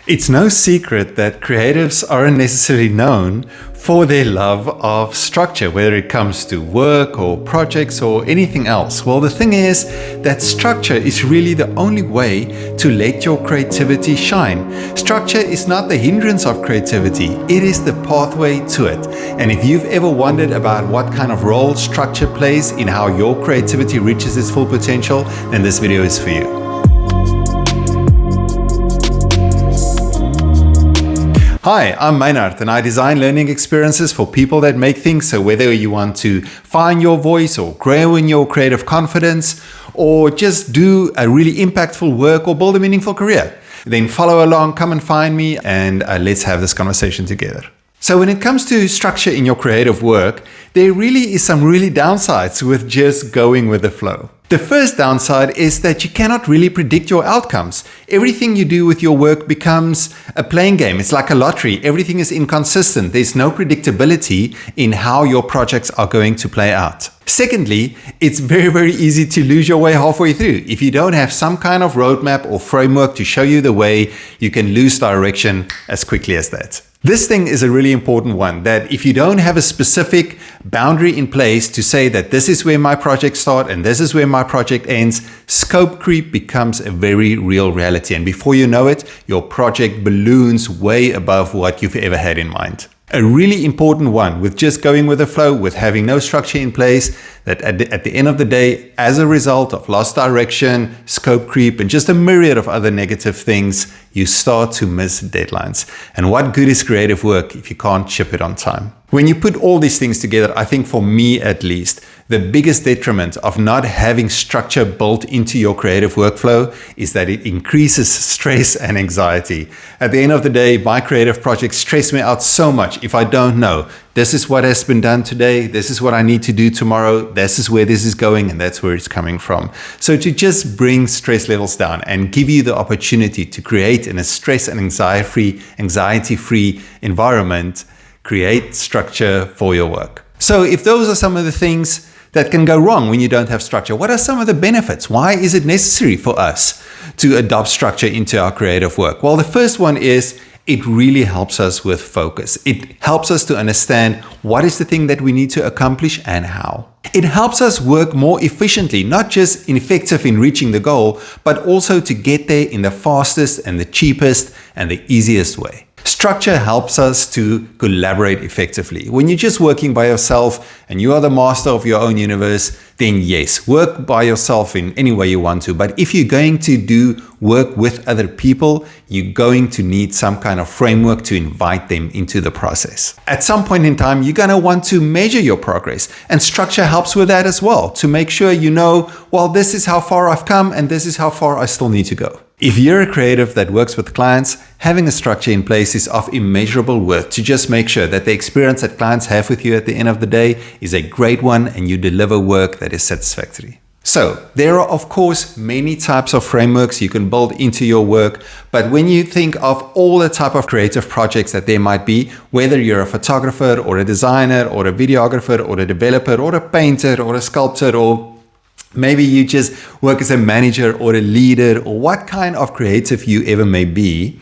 It's no secret that creatives aren't necessarily known for their love of structure, whether it comes to work or projects or anything else. Well, the thing is that structure is really the only way to let your creativity shine. Structure is not the hindrance of creativity, it is the pathway to it. And if you've ever wondered about what kind of role structure plays in how your creativity reaches its full potential, then this video is for you. Hi, I'm Maynard and I design learning experiences for people that make things. So whether you want to find your voice or grow in your creative confidence or just do a really impactful work or build a meaningful career, then follow along, come and find me and let's have this conversation together. So when it comes to structure in your creative work, there really is some really downsides with just going with the flow. The first downside is that you cannot really predict your outcomes. Everything you do with your work becomes a playing game. It's like a lottery. Everything is inconsistent. There's no predictability in how your projects are going to play out. Secondly, it's very easy to lose your way halfway through. If you don't have some kind of roadmap or framework to show you the way, you can lose direction as quickly as that. This thing is a really important one, that if you don't have a specific boundary in place to say that this is where my project starts and this is where my project ends, scope creep becomes a very real reality. And before you know it, your project balloons way above what you've ever had in mind. A really important one with just going with the flow, with having no structure in place, that at the end of the day, as a result of lost direction, scope creep, and just a myriad of other negative things, you start to miss deadlines. And what good is creative work if you can't ship it on time? When you put all these things together, I think for me at least, the biggest detriment of not having structure built into your creative workflow is that it increases stress and anxiety. At the end of the day, my creative projects stress me out so much if I don't know this is what has been done today, this is what I need to do tomorrow, this is where this is going, and that's where it's coming from. So to just bring stress levels down and give you the opportunity to create in a stress and anxiety-free environment, create structure for your work. So if those are some of the things that can go wrong when you don't have structure, what are some of the benefits? Why is it necessary for us to adopt structure into our creative work? Well, the first one is it really helps us with focus. It helps us to understand what is the thing that we need to accomplish and how. It helps us work more efficiently, not just effective in reaching the goal, but also to get there in the fastest and the cheapest and the easiest way. Structure helps us to collaborate effectively. When you're just working by yourself and you are the master of your own universe, then yes, work by yourself in any way you want to. But if you're going to do work with other people, you're going to need some kind of framework to invite them into the process. At some point in time, you're going to want to measure your progress, and structure helps with that as well, to make sure you know, well, this is how far I've come and this is how far I still need to go. If you're a creative that works with clients, having a structure in place is of immeasurable worth to just make sure that the experience that clients have with you at the end of the day is a great one and you deliver work that is satisfactory. So there are, of course, many types of frameworks you can build into your work, but when you think of all the type of creative projects that there might be, whether you're a photographer or a designer or a videographer or a developer or a painter or a sculptor, or maybe you just work as a manager or a leader, or what kind of creative you ever may be,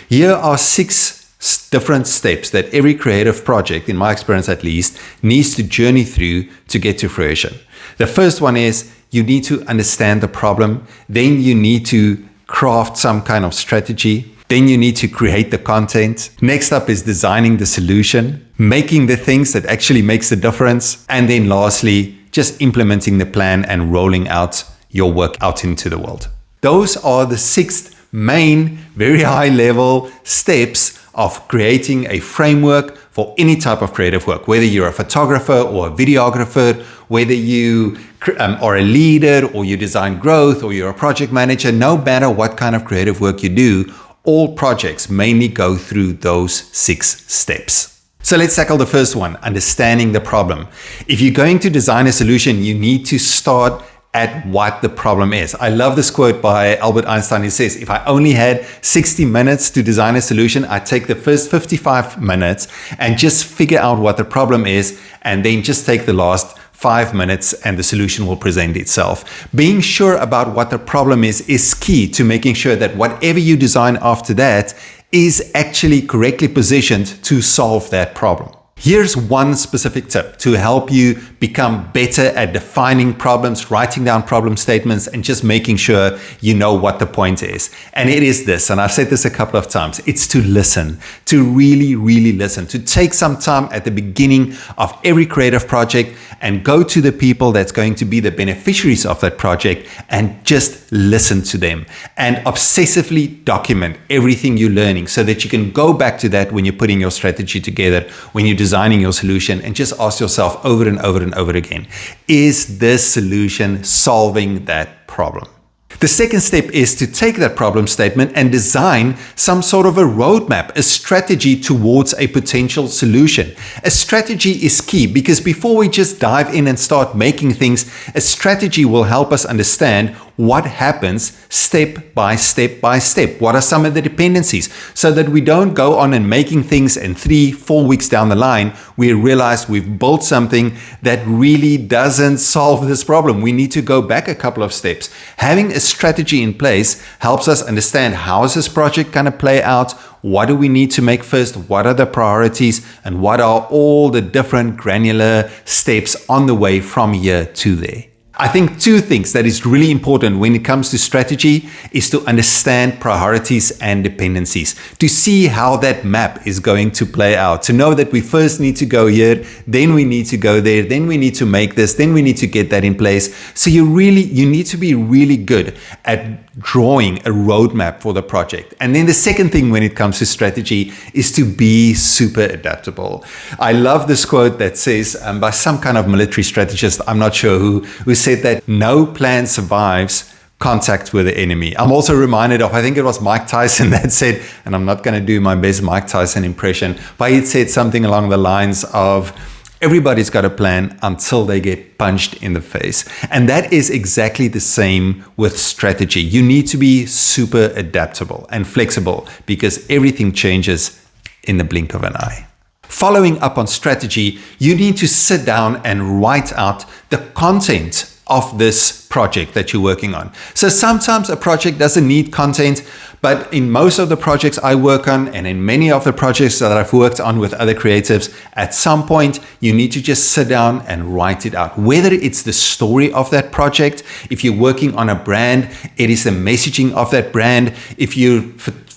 here are 6 different steps that every creative project, in my experience at least, needs to journey through to get to fruition. The first one is you need to understand the problem. Then you need to craft some kind of strategy. Then you need to create the content. Next up is designing the solution, making the things that actually makes the difference. And then lastly, just implementing the plan and rolling out your work out into the world. Those are the 6 main, very high level steps of creating a framework for any type of creative work, whether you're a photographer or a videographer, whether you are a leader or you design growth or you're a project manager, no matter what kind of creative work you do, all projects mainly go through those 6 steps. So let's tackle the first one, understanding the problem. If you're going to design a solution, you need to start at what the problem is. I love this quote by Albert Einstein. He says, if I only had 60 minutes to design a solution, I'd take the first 55 minutes and just figure out what the problem is, and then just take the last 5 minutes and the solution will present itself. Being sure about what the problem is key to making sure that whatever you design after that is actually correctly positioned to solve that problem. Here's one specific tip to help you become better at defining problems, writing down problem statements, and just making sure you know what the point is. And it is this, and I've said this a couple of times, it's to listen, to really, really listen, to take some time at the beginning of every creative project and go to the people that's going to be the beneficiaries of that project and just listen to them and obsessively document everything you're learning so that you can go back to that when you're putting your strategy together, when you're designing your solution, and just ask yourself over and over and over again, is this solution solving that problem? The second step is to take that problem statement and design some sort of a roadmap, a strategy towards a potential solution. A strategy is key because before we just dive in and start making things, a strategy will help us understand what happens step by step by step. What are some of the dependencies so that we don't go on and making things and 3-4 weeks down the line, we realize we've built something that really doesn't solve this problem. We need to go back a couple of steps. Having a strategy in place helps us understand how is this project going to play out, what do we need to make first, what are the priorities, and what are all the different granular steps on the way from here to there. I think two things that is really important when it comes to strategy is to understand priorities and dependencies, to see how that map is going to play out, to know that we first need to go here, then we need to go there, then we need to make this, then we need to get that in place. So you need to be really good at drawing a roadmap for the project. And then the second thing when it comes to strategy is to be super adaptable. I love this quote that says by some kind of military strategist, I'm not sure who said that no plan survives contact with the enemy. I'm also reminded of, I think it was Mike Tyson that said, and I'm not going to do my best Mike Tyson impression, but he said something along the lines of, everybody's got a plan until they get punched in the face. And that is exactly the same with strategy. You need to be super adaptable and flexible because everything changes in the blink of an eye. Following up on strategy, you need to sit down and write out the content of this project that you're working on. So sometimes a project doesn't need content, but in most of the projects I work on, and in many of the projects that I've worked on with other creatives, at some point you need to just sit down and write it out. Whether it's the story of that project, if you're working on a brand, it is the messaging of that brand. If you're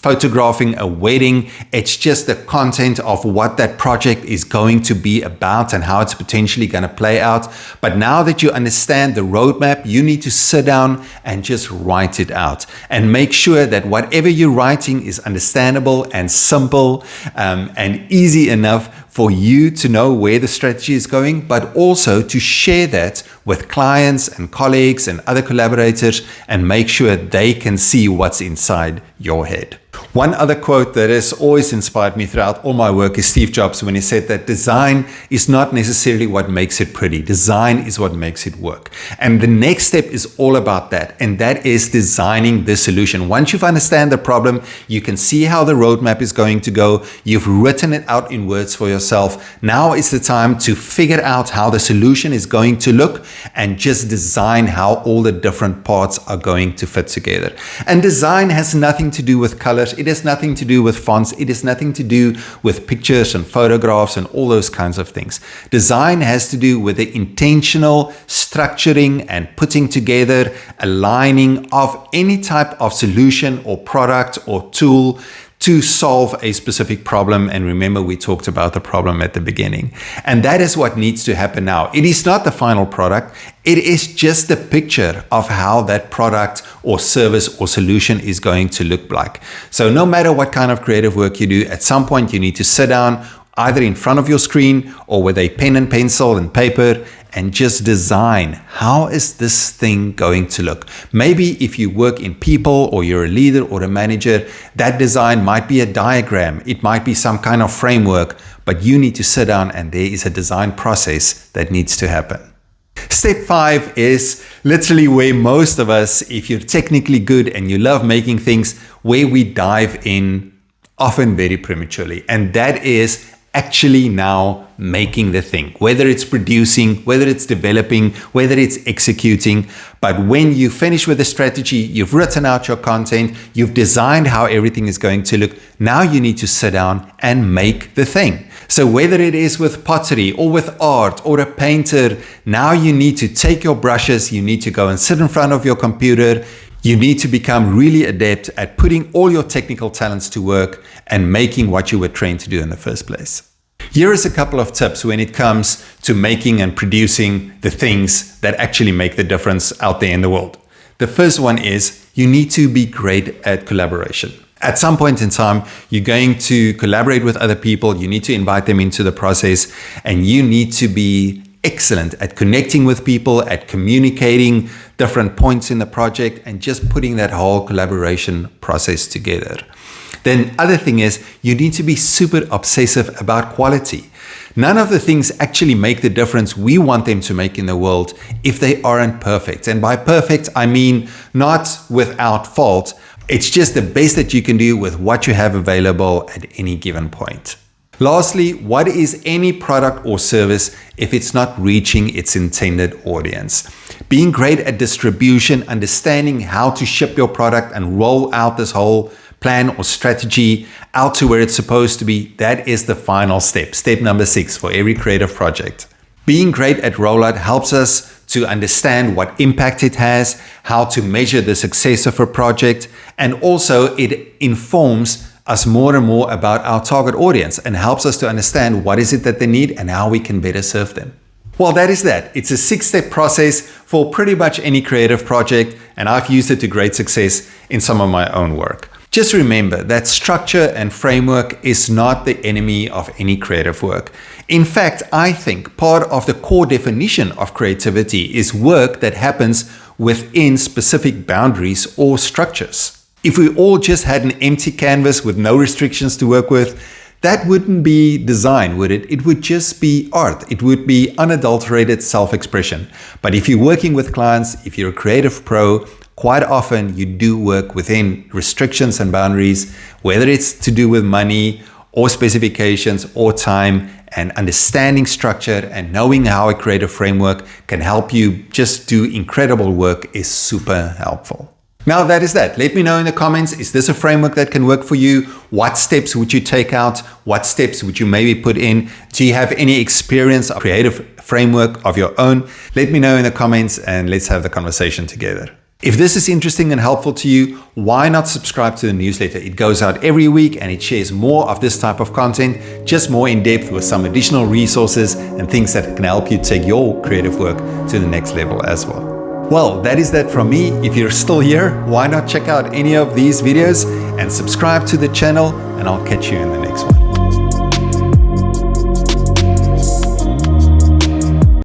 photographing a wedding, it's just the content of what that project is going to be about and how it's potentially going to play out. But now that you understand the roadmap, you need to sit down and just write it out and make sure that whatever you're writing is understandable and simple and easy enough for you to know where the strategy is going, but also to share that with clients and colleagues and other collaborators and make sure they can see what's inside your head. One other quote that has always inspired me throughout all my work is Steve Jobs when he said that design is not necessarily what makes it pretty. Design is what makes it work. And the next step is all about that, and that is designing the solution. Once you've understand the problem, you can see how the roadmap is going to go. You've written it out in words for yourself. Now is the time to figure out how the solution is going to look and just design how all the different parts are going to fit together. And design has nothing to do with colors. It has nothing to do with fonts. It has nothing to do with pictures and photographs and all those kinds of things. Design has to do with the intentional structuring and putting together, aligning of any type of solution or product or tool to solve a specific problem. And remember, we talked about the problem at the beginning. And that is what needs to happen now. It is not the final product. It is just the picture of how that product or service or solution is going to look like. So no matter what kind of creative work you do, at some point you need to sit down either in front of your screen or with a pen and pencil and paper and just design, how is this thing going to look? Maybe if you work in people or you're a leader or a manager, that design might be a diagram. It might be some kind of framework, but you need to sit down and there is a design process that needs to happen. Step 5 is literally where most of us, if you're technically good and you love making things, where we dive in often very prematurely. And that is actually now making the thing, whether it's producing, whether it's developing, whether it's executing. But when you finish with the strategy, you've written out your content, you've designed how everything is going to look. Now you need to sit down and make the thing. So whether it is with pottery or with art or a painter, now you need to take your brushes, you need to go and sit in front of your computer. You need to become really adept at putting all your technical talents to work and making what you were trained to do in the first place. Here is a couple of tips when it comes to making and producing the things that actually make the difference out there in the world. The first one is you need to be great at collaboration. At some point in time, you're going to collaborate with other people. You need to invite them into the process, and you need to be excellent at connecting with people, at communicating different points in the project, and just putting that whole collaboration process together. Then other thing is you need to be super obsessive about quality. None of the things actually make the difference we want them to make in the world if they aren't perfect. And by perfect, I mean not without fault. It's just the best that you can do with what you have available at any given point. Lastly, what is any product or service if it's not reaching its intended audience? Being great at distribution, understanding how to ship your product and roll out this whole plan or strategy out to where it's supposed to be, that is the final step. Step number 6 for every creative project. Being great at rollout helps us to understand what impact it has, how to measure the success of a project, and also it informs us more and more about our target audience and helps us to understand what is it that they need and how we can better serve them. Well, that is that. It's a 6-step process for pretty much any creative project, and I've used it to great success in some of my own work. Just remember that structure and framework is not the enemy of any creative work. In fact, I think part of the core definition of creativity is work that happens within specific boundaries or structures. If we all just had an empty canvas with no restrictions to work with, that wouldn't be design, would it? It would just be art. It would be unadulterated self-expression. But if you're working with clients, if you're a creative pro, quite often you do work within restrictions and boundaries, whether it's to do with money or specifications or time, and understanding structure and knowing how a creative framework can help you just do incredible work is super helpful. Now that is that. Let me know in the comments, is this a framework that can work for you? What steps would you take out? What steps would you maybe put in? Do you have any experience of creative framework of your own? Let me know in the comments and let's have the conversation together. If this is interesting and helpful to you, why not subscribe to the newsletter? It goes out every week and it shares more of this type of content, just more in depth with some additional resources and things that can help you take your creative work to the next level as well. Well, that is that from me. If you're still here, why not check out any of these videos and subscribe to the channel, and I'll catch you in the next one.